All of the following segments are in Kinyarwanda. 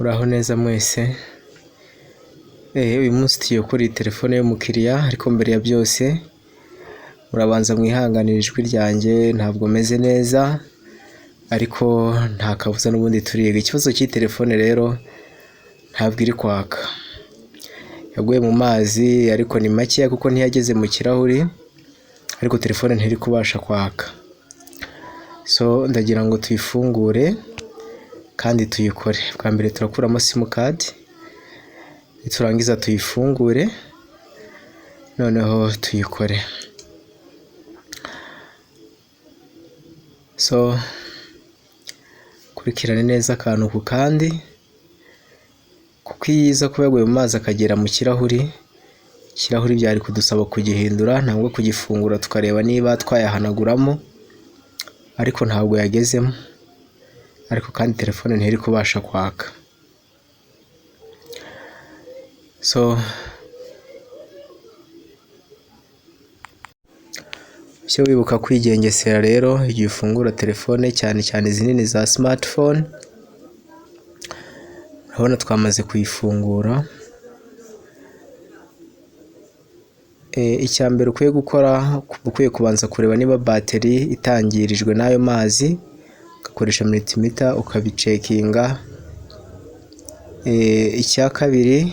Uraho neza mwese. Uyu munsi tugiye kuri telefone y'umukiriya, ariko mbere ya byose murabanza mwihanganira ijwi ryanjye, ntabwo meze neza ariko nta kabuza n'ubundi turiga. Ikibazo cy'iyi telefone rero ntabwo iri kwaka, yaguye mu mazi ariko ni make kuko ntiyageze mu kirahuri, ariko telefone ntiri kubasha kwaka. So ndagira ngo tuyifungure kandi tuyikore. Bwa mbere turakuramo simukadi, niturangiza tuyifungure noneho tuyikore. So kurikirane neza akantu ku kandi, kuko iyiza kuba yaguye mu mazi akagera mu kirahuri byari kudusaba kugihindura ntabwo kugifungura tukareba niba twayahanaguramo, ariko ntabwo yagezemo, ariko kandi telefone ntiri kubasha kwaka. So cyo wibuka kwigengesera rero igihe ufungura telefone, cyane cyane zinini za smartphone. Urabona twamaze kuyifungura. Icya mbere ukwiye gukora, ukwiye kubanza kureba niba bateri itangirijwe n'ayo mazi, ugakoresha multimeter ukabicekinga. Icya kabiri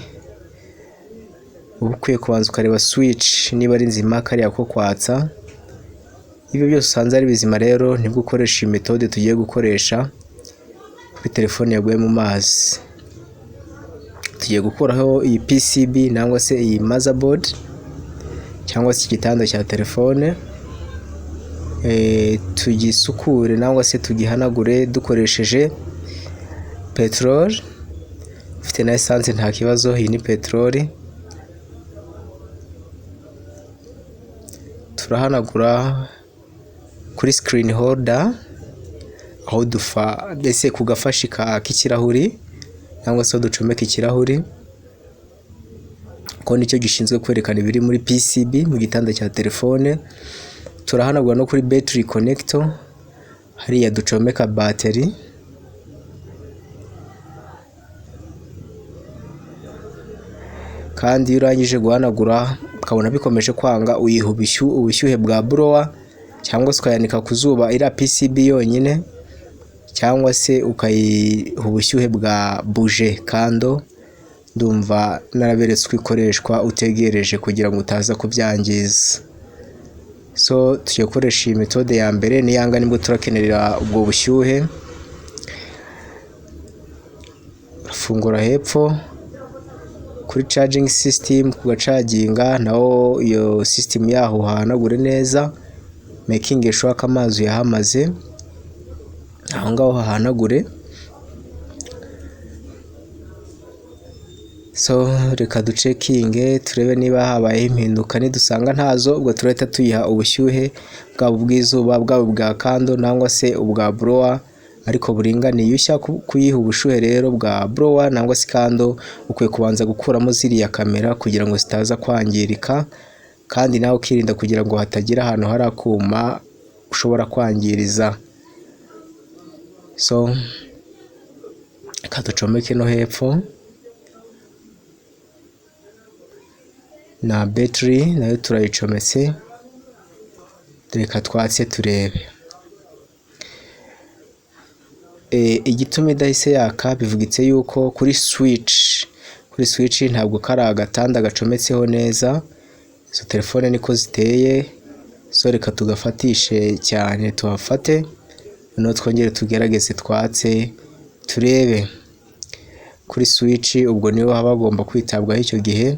ukwiye kubanza ukareba switch niba ari nzima, kariya ko kwatsa. Ibyo byose usanze ari bizima rero nibwo ukoresha iyi metode tugiye gukoresha kuri telefone yaguye mu mazi. Tugiye gukuraho iyi PCB nangwa se iyi motherboard cyangwa se igitanda cya telefone, tugisukure nangwa se tugihanagure dukoresheje peteroli. Ufite na essence nta kibazo, iyi ni peteroli. Turahanagura kuri screen holder, aho mbese ku gafashi k'ikirahuri cyangwa se ducomeka ikirahuri, ko nicyo gishinzwe kwerekana ibiri muri PCB mu gitanda cya telefone. Turahanagura no kuri battery connector, hariya ducomeka battery. Kandi iyo urangije guhanagura ukabona bikomeje kwanga, uyiha ubushyuhe bwa blower cyangwa se ukayanika ku zuba iriya PCB yonyine, cyangwa se ukayiha ubushyuhe bwa buje kando. Ndumva naraberetse uko ikoreshwa utegereje kugira ngo utaza kubyangiza. So tugiye gukoresha iyi metode ya mbere, niyanga nibwo turakenerera ubwo bushyuhe. Urafungura hepfo kuri charging system kugacaginga, naho iyo system yaho uhanagure neza, making sure ko amazi yahamaze aho ngaho hahanagure. So reka ducekinge turebe niba habaye impinduka. Nidusanga ntazo, ubwo turahita tuyiha ubushyuhe bwabo bw'izuba, bwabo bwa kando nangwa se ubwa blower, ariko buringaniye. Ushya kuyiha ubushyuhe rero bwa blower nangwa se kando, ukwiye kubanza gukuramo ziriya kamera kugira ngo zitaza kwangirika, kandi nawe ukirinda kugira ngo hatagira ahantu hari akuma ushobora kwangiriza. So reka ducomeke no hepfo na battery nayo turayicometse. Reka twatse turebe. Igituma idahise yaka bivugitse yuko kuri switch ntabwo kari agatanda gacometseho neza. Izo telefone niko ziteye. So reka tugafatishe cyane, tuhafate noneho twongere tugerageze twatse turebe. Kuri switch ubwo niho haba hagomba kwitabwaho icyo gihe.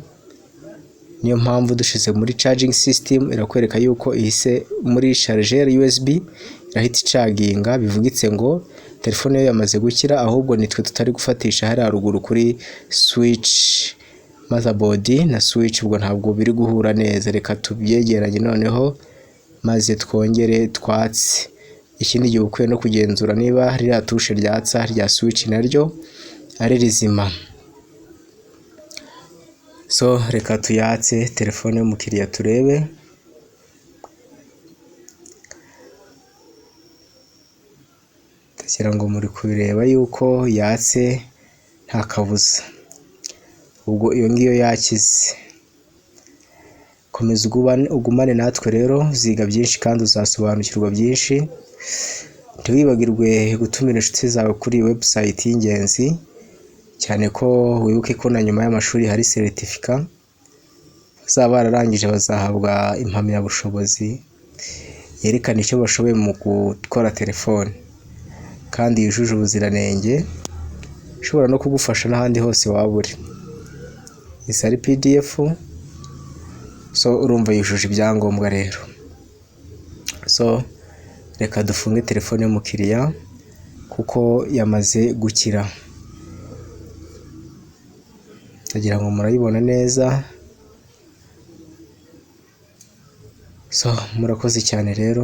Niyo mpamvu dushize muri charging system irakwereka yuko ihise muri charger USB irahita icaginga. Bivugitse ngo telefone yo yamaze gukira, ahubwo nitwe tutari gufatisha hari haruguru kuri switch. Motherboard na switch ubwo ntabwo biri guhura neza. Reka tubyegeranye noneho maze twongere twatse. Ikindi gihe ukwiye no kugenzura niba ririya tushe ryatsa rya switch naryo ari rizima. So reka tuyatse telefone y'umukiriya turebe. Ndagira ngo muri kubireba yuko yatse nta kabuza. Ubwo iyo ngiyo yakize. Komeza ugumane natwe rero, uziga byinshi kandi uzasobanukirwa byinshi. Ntiwibagirwe gutumira inshuti zawe kuri iyi website y'ingenzi, cyane ko wibuke ko na nyuma y'amashuri hari certificate. Bazaba bararangije bazahabwa impamyabushobozi yerekana icyo bashoboye mu gukora telefone kandi yujuje ubuziranenge, ishobora no kugufasha n'ahandi hose waba uri. Isa ari PDF, so urumva yujuje ibyangombwa rero. So reka dufunge telefone y'umukiriya kuko yamaze gukira. Ndagira ngo murayibona neza. So murakoze cyane rero.